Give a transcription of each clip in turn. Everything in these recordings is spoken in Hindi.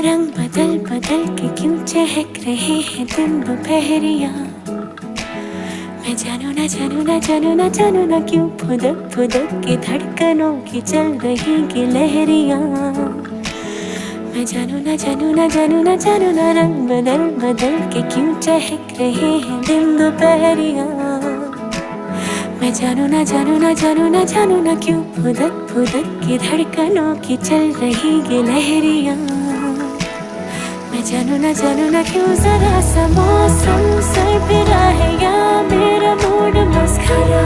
रंग बदल बदल के क्यों चहक रहे हैं दिन दोपहरिया। मैं जानू ना जानू ना जानू ना जानू ना क्यों फुदक फुदक के धड़कनों की चल रही गिलहरियाँ। मैं जानू ना जानू ना जानू ना जानू ना रंग बदल बदल के क्यों चहक रहे हैं दिन दोपहरिया। मैं जानू ना जानू ना जानू ना जानू ना क्यों फुदक फुदक के धड़कनों की चल रही गिलहरियाँ। मैं जानू ना क्यों जरा सा मौसम सरफिरा है या मेरा मूड मस्खरा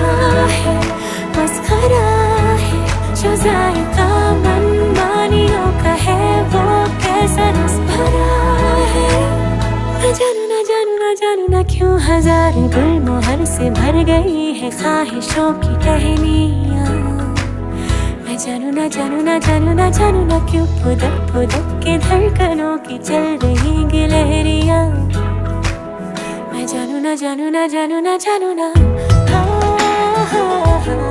है जो जायका मनमानियों का है वो कैसा रस भरा है। मैं जानू ना क्यों हजारों गुलमोहर से भर गई है ख्वाहिशों की टहनियाँ। मैं जानू ना क्यों फुदक फुदक के धड़कनों की चल रही गिलहरियाँ। मैं जानू ना हाँ, हाँ, हाँ,